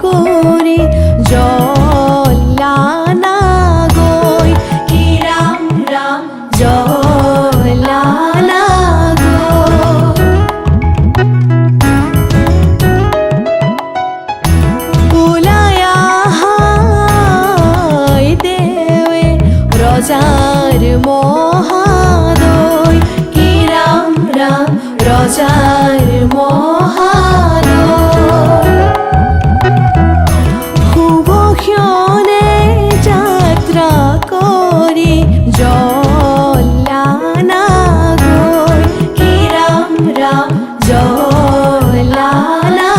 করি জলানা গই কি রাম রাম জলানা রজার মহাদয় কি রাম রাম রজার মহাদয় শুভক্ষণে যাত্রা করি জলানা গৈ কি রাম রাম জলানা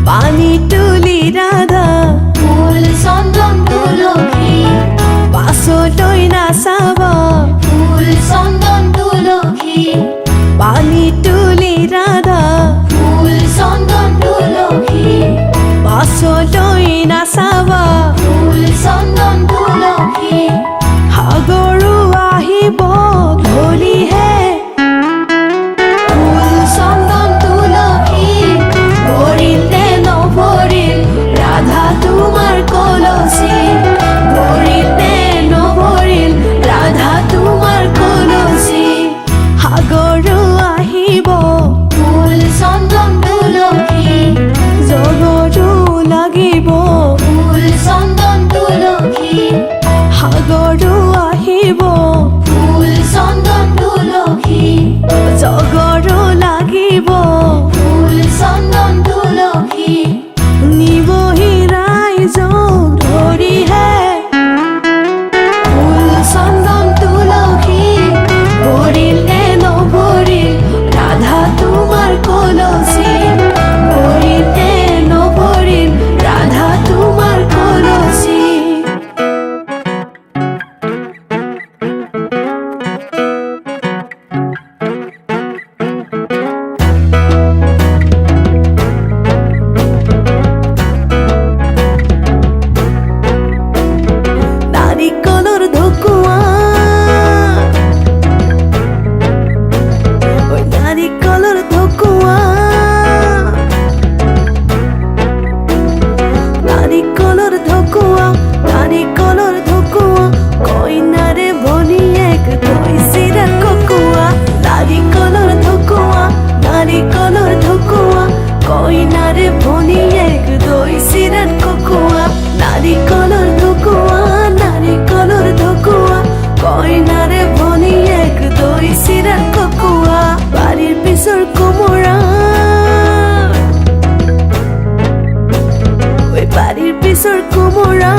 পানি তুলি রাধা ফুল চন্দন তুলসী পাছলৈ নাচাবা ফুল চন্দন তুলসী পানি তুলি ৰাধা ফুল চন্দন তুলসী পাছলৈ নাচাবা ফুল চন্দন তুলসী সাগৰো আহিব ধৰিহে ফুল চন্দন তুলসী ভৰিলে নভৰিল ৰাধা তোমাৰ কলচী ভৰিলে নভৰিল ৰাধা তোমাৰ কলচী সাগৰো আহিব ফুল চন্দন তুলসী জগতো লাগিব ফুল চন্দন তুলসী সাগৰো আহিব ফুল চন্দন তুলসী জগৰো লাগিব ফুল চন্দন তুলসী নিবহি ৰাইজক ধৰিহে ফুল চন্দন তুলসী ভৰিলে নভৰিল ৰাধা তোমাৰ কলচী ভৰিলে নভৰিল ৰাধা তোমাৰ কলচী নাৰিকলৰ ঢকুৱা ঐ নাৰিকলৰ ঢকুৱা নাৰিকলৰ ঢকুৱা নাৰিকলৰ ঢকুৱা কইনাৰে ভনীয়েক দৈ চিৰা ককোৱা নাৰিকলৰ ঢকুৱা নাৰিকলৰ ঢকুৱা কইনাৰে ভনীয়েক দৈ চিৰা ককোৱা নাৰিকলৰ ঢকুৱা নাৰিকলৰ ঢকুৱা কইনাৰে ভনীয়েক দৈ চিৰা ককোৱা বাৰীৰ পিছৰ কোমোৰা ঐ বাৰীৰ পিছৰ কোমোৰা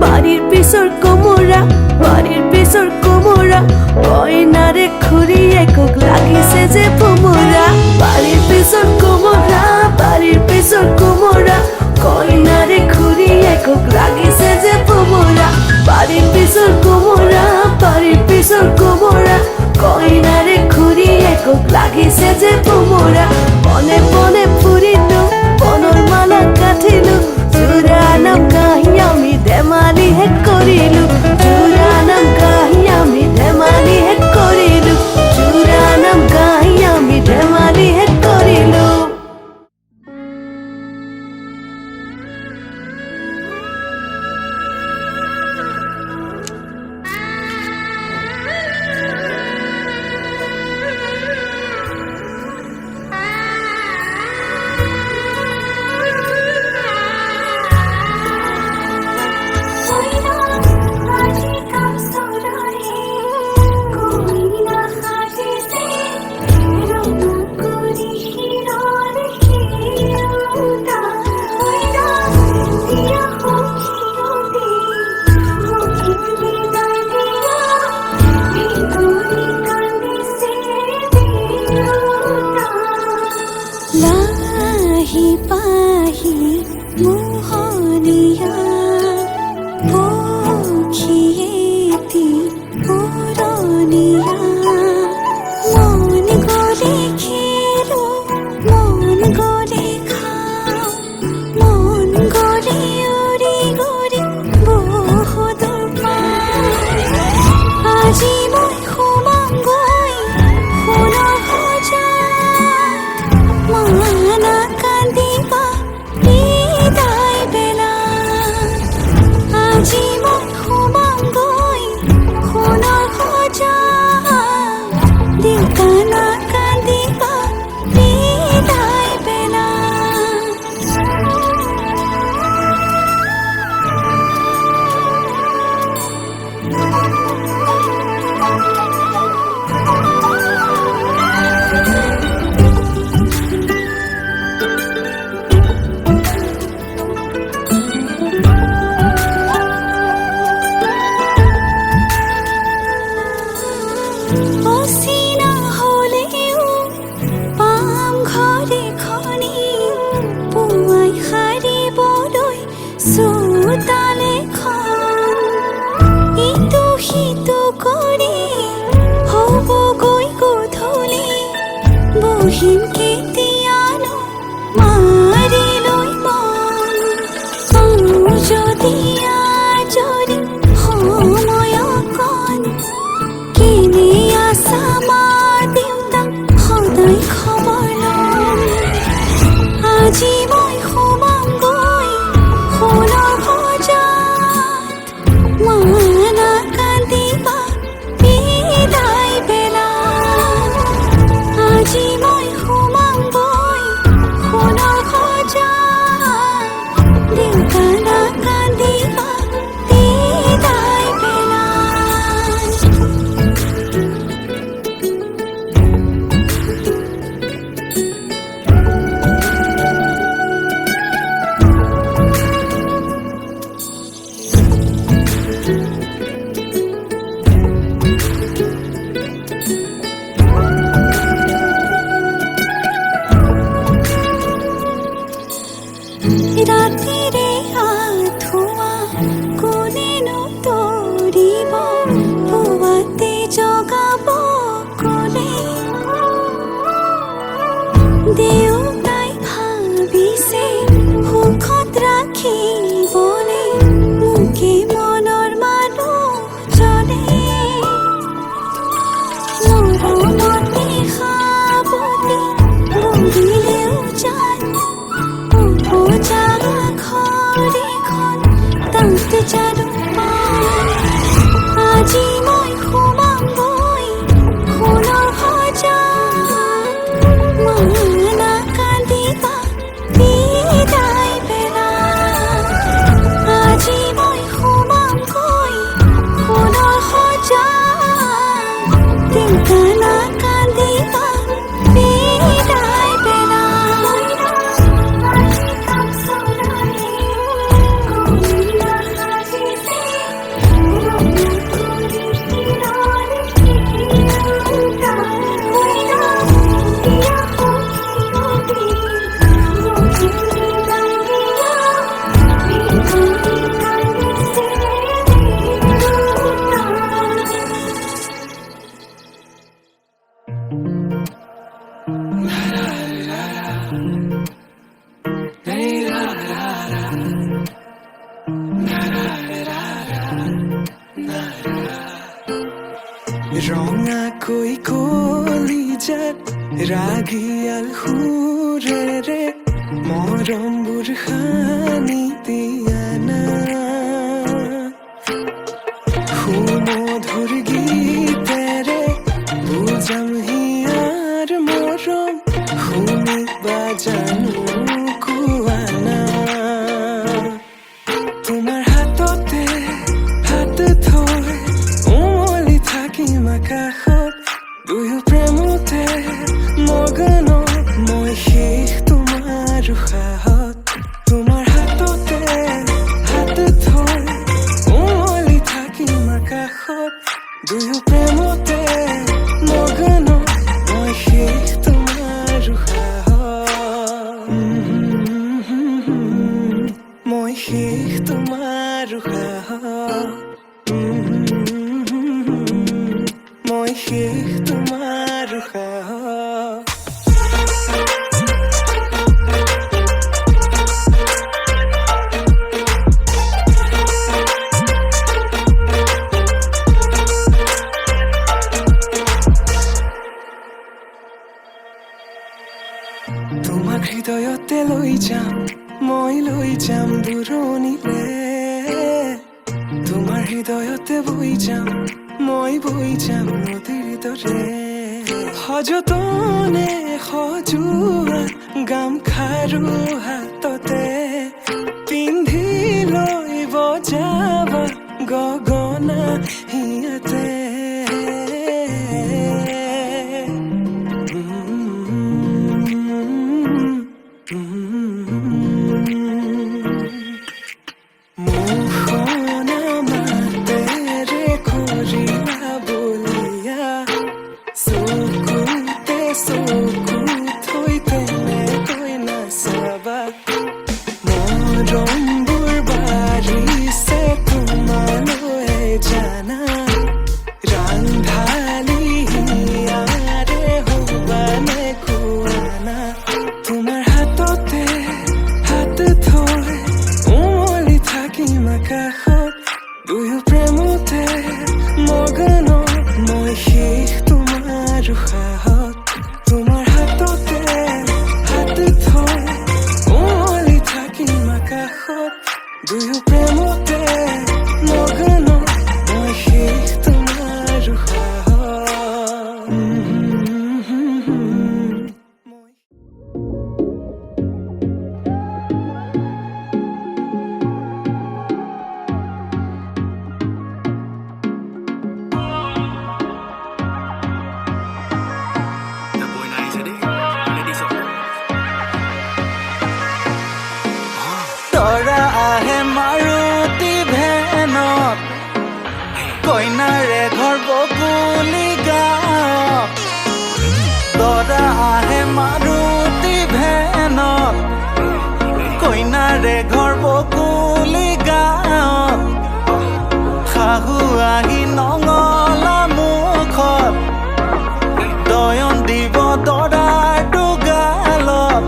বাৰীৰ পিছৰ কোমোৰা বাৰীৰ পিছৰ কোমোৰা কইনাৰে খুৰীয়েকক লাগিছে যে ভোমোৰা বাৰীৰ পিছৰ কোমোৰা বাৰীৰ পিছৰ কোমোৰা কইনাৰে খুৰীয়েকক লাগিছে যে ভোমোৰা বাৰীৰ পিছৰ কোমোৰা বাৰীৰ পিছৰ কোমোৰা কইনাৰে খুৰীয়েকক লাগিছে যে ভোমোৰা বনে বনে ফুৰিলো বনৰ মালা গাঁঠিলো জোৰা নাম গাহি আমি ধেমালি হে কৰিলো জোৰা নাম গাহি আমি ধেমালি হে কৰিলো জোৰা নাম গাহি আমি ধেমালি হে কৰিলো ৰঙাকৈ কলিজাত ৰাগিয়াল সুৰেৰে মৰমবোৰ সানি দিয়া না সুমধুৰ গীতেৰে বুজাম হিয়াৰ মৰম শুনিবা জানো কোৱা না তোমাৰ হাততে হাত থৈ উমলি থাকিম আকাশত দুয়ো প্ৰেমতে মগন মই শেষ তোমাৰ উশাহত তোমাৰ হাততে হাত থৈ উমলি থাকিম আকাশত দুয়ো প্ৰেমতে মগন মই শেষ তোমাৰ উশাহত মই শেষ তোমাৰ উশাহত মই শেষ তোমাৰ উশাহত তোমাক হৃদয়তে লৈ যাম মই লৈ যাম দূৰণিলে তোমাৰ হৃদয়তে বৈ যাম মই বৈ যাম নদীৰ দৰে সযতনে সজোৱা গামখাৰু হাততে পিন্ধি লৈ বজাবা গগনা হিয়াতে দুয়ো প্ৰেমতে মগন মই শেষ তোমাৰ উশাহত তোমাৰ হাততে হাত থৈ উমলি থাকিম আকাশত দুয়ো প্ৰেমতে মগন মই শেষ তোমাৰ উশাহত তৰা আহে মাৰুতি ভেনত কইনাৰে ঘৰ বকুলি গাঁৱত তৰা আহে মাৰুতি ভেনত কইনাৰে ঘৰ বকুলি গাঁৱত শাহু আহি নঙলা মুখত দয়ন দিব দৰাৰ দুগালত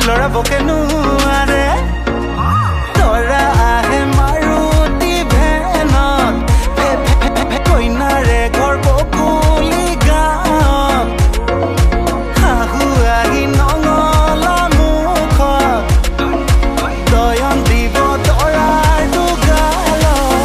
লৰাবকে নোৱাৰে তৰা আহে মাৰুতি ভেনত কইনাৰে ঘৰ বকুলি গাঁৱত শাহু আহি নঙলা মুখত দয়ন দিব দৰাৰ দুগালত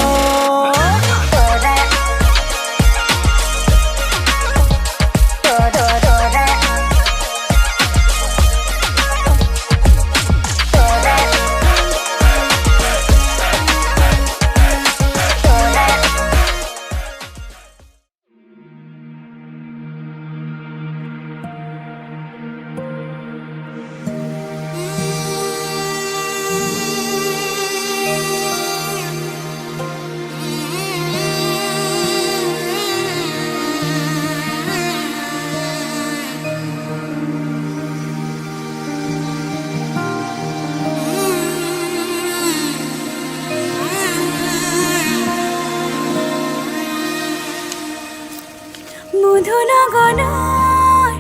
লগনৰ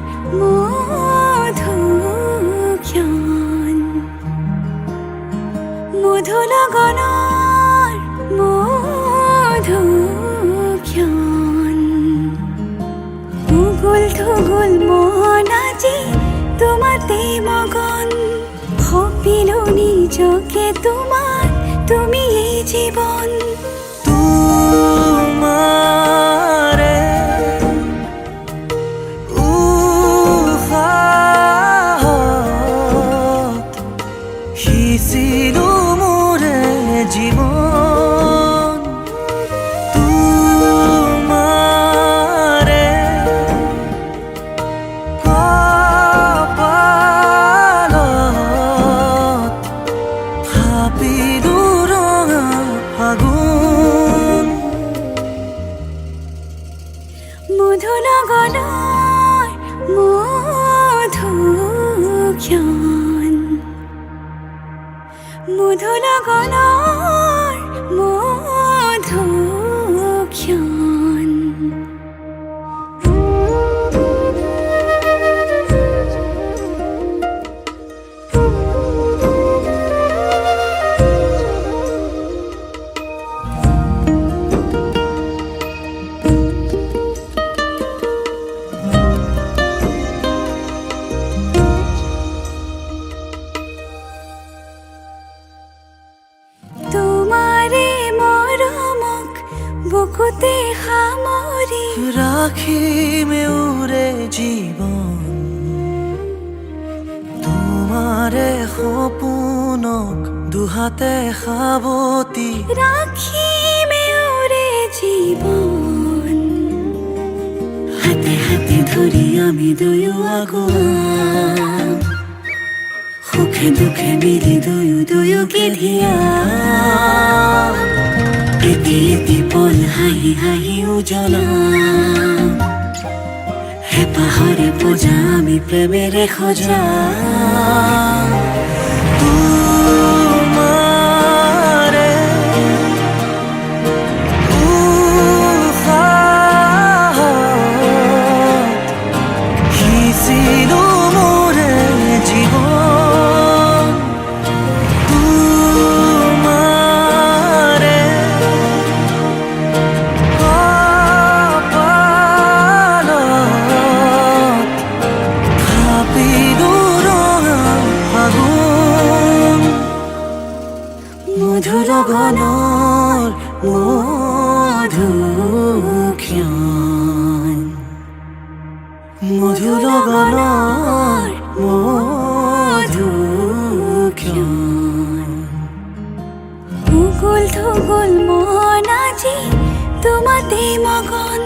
মধুক্ষণ মধু লগনৰ মধুক্ষণ উগুল থুগুল মন আজি তোমাতে মগন ভাবিলো নিজকে তোমাৰ তুমি এই জীৱন তোমাৰে উশাহত সিঁচিলো মোৰে জীৱন তোমাৰে কপালত থাপিলো ৰঙা ফাগুন মধু লগনৰ মধুক্ষণ মধু লগনৰ মধুক্ষণ তোমাৰে মৰমক বুকুতে সামৰি ৰাখিম এওৰে জীৱন তোমাৰে সপোনক দুহাতে সাৱতি ৰাখিম এওৰে জীৱন হাতে হাতে ধৰি আমি দুয়ো আগুৱা সুখে দুখে মিলি দুয়ো দুয়োকে ধিয়া এটি এটি পল হাঁহি হাঁহি উজ্বলা হেঁপাহৰে পূজা আমি প্ৰেমেৰে সজা তোমাৰে উশাহত সিঁচিলো মোৰে জীৱন তোমাৰে কপালত থাপিলো ৰঙা ফাগুন মধু লগনৰ মধুক্ষণ মধু লগনৰ মধুক্ষণ উগুল থুগুল মন আজি তোমাতে মগন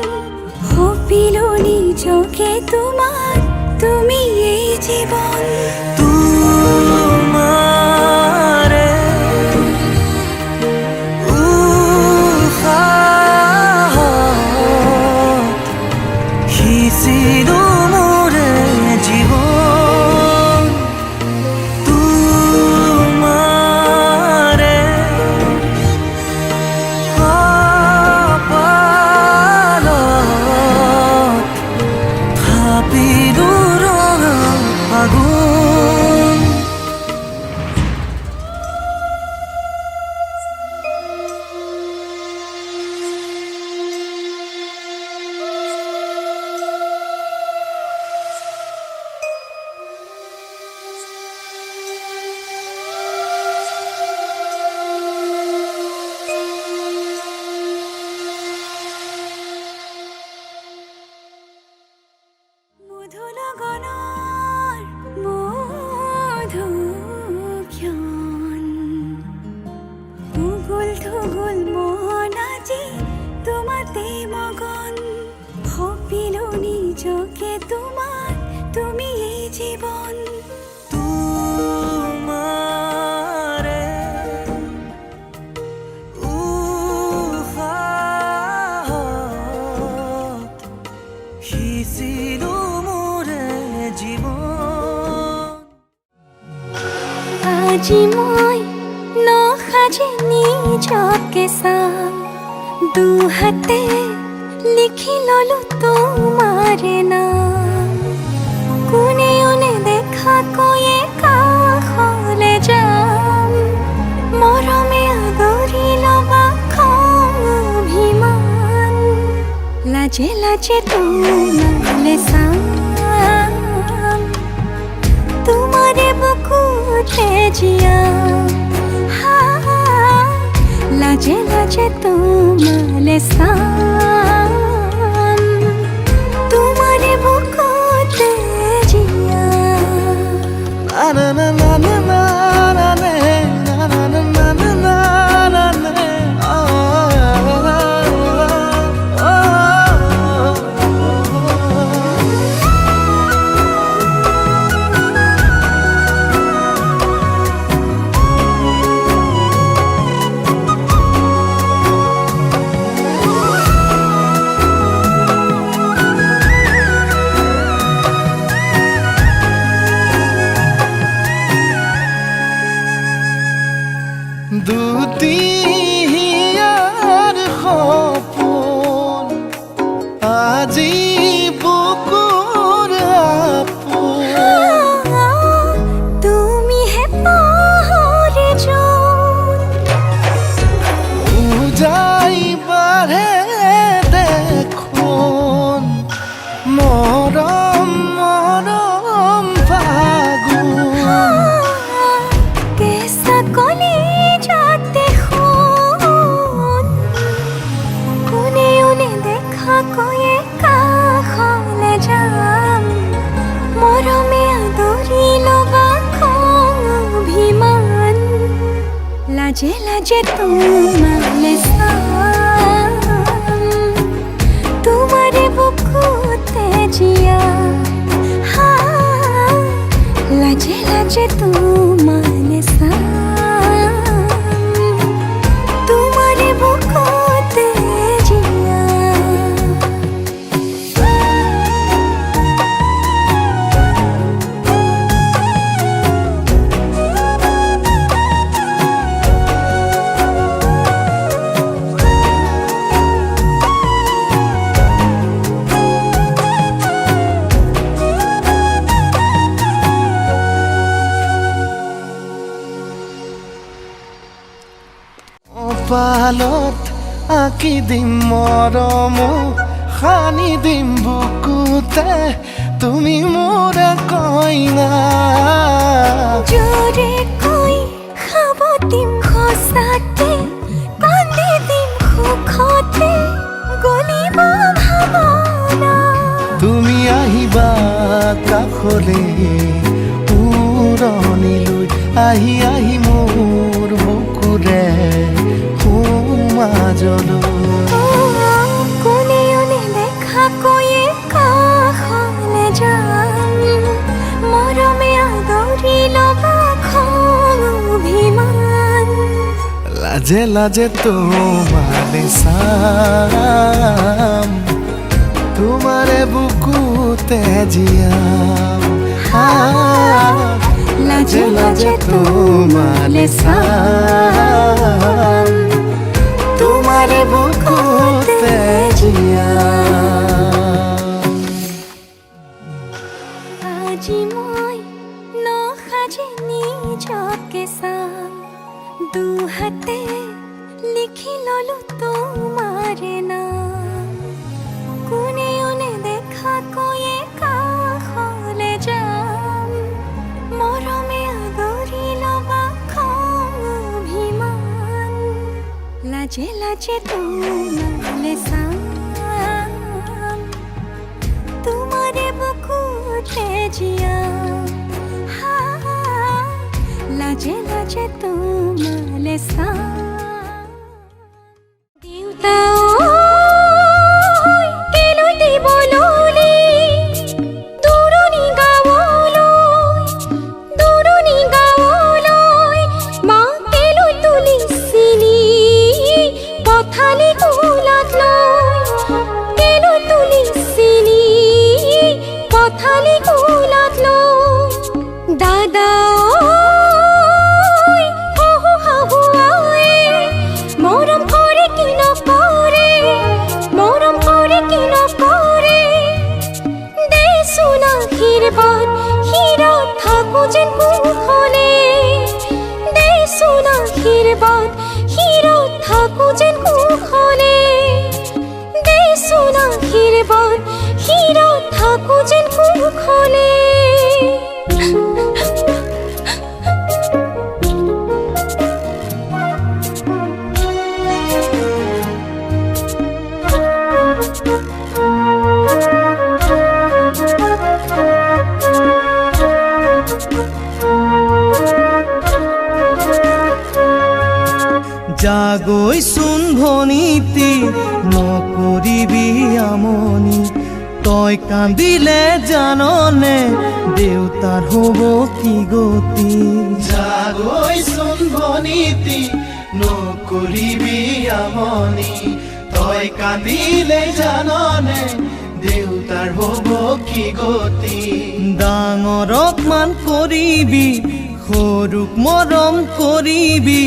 ভাবিলো নিজকে তোমাৰ তুমি এই জীৱন তোমাৰে উশাহত সিঁচিলো মোৰে জীৱন তোমাৰে কপালত থাপিলো ৰঙা ফাগুন মধু লগনৰ মধুক্ষণ উগুল থুগুল মন আজি তোমাতে মগন ভাবিলো নিজকে তোমাৰ তুমি এই জীৱন তোমাৰে উশাহত সিঁচিলো মোৰে জীৱন আজি মই নসাজে নিজকে চাম দুহাতে লিখি ললো তোমাৰে নাম কোনেও নেদেখা কৈয়ে কাষলে যাম মৰমে আদৰি লবা খং অভিমান লাজে লাজে তোমালে চাম তোমাৰে বুকুতে জিয়াম লাজে লাজে তোমালে চাম তোমাৰে বুকুতে জিয়াম na na na na na na na na na na na na na na দুটিয়াৰ সপোন আজি বুকুৰ আপোন তুমিহে পাহৰি যোন উজাই বাঢ়ে দেখোন মৰম মৰম ফাগুন কেঁচা কলি যাতে শুন কোনেও নেদেখা কৈয়ে কাষলে যাম মৰমে আদৰি লবা খং অভিমান লাজে লাজে তোমালে চাম তোমাৰে বুকুতে জিয়াম লাজে লাজে তোমালে চাম তোমাৰে বুকুতে জিয়াম পালত আঁকি দিম মৰম সানি দিম বুকুতে তুমি মোৰ কইনা জোৰে কৈ খাব দিম সঁচাতে কান্দি দিম সুখতে গলিব ভাৱনা তুমি আহিবা কাষলে উৰণিলৈ আহি আহি মোৰ বুকুৰে সোমাজলৈ কোনেও নেদেখা কৈয়ে কাষলে যাম মৰমে আদৰি লবা খং অভিমান লাজে লাজে তোমালে চাম তোমাৰে বুকুতে জিয়াম লাজে লাজে তোমালে চাম তোমাৰে বুকুতে জিয়াম আজি মই নসাজে নিজকে চাম দুহাতে লিখি ললো তোমাৰে নাম কোনেও নেদেখা কৈয়ে কাষলে যাম মৰমে আদৰি লবা খং অভিমান লাজে লাজে তোমালে চাম তোমাৰে বুকুতে জিয়াম লাজে লাজে তোমালে চাম দেউতা কেলৈ দিব ললি দূৰণি গাঁৱলৈ মা কেলৈ তুলিছিলি পথালি কোলাত লৈ আশীৰ্বাদ শিৰত থাকো যেন কুশলে দেচোন আশীৰ্বাদ শিৰত থাকো যেন কুশলে দেচোন আশীৰ্বাদ শিৰত থাকো যেন কুশলে জাগৈচোন ভনীতি নকৰিবি আমনি তই কান্দিলে জাননে দেউতাৰ হ'ব কি গতি জাগৈচোন ভনীতি নকৰিবি আমনি তই কান্দিলে জাননে দেউতাৰ হ'ব কি গতি ডাঙৰক মান কৰিবি সৰুক মৰম কৰিবি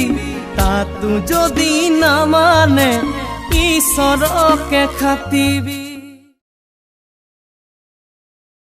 তাতো যদি নামানে ঈশ্বৰকে খাটিবি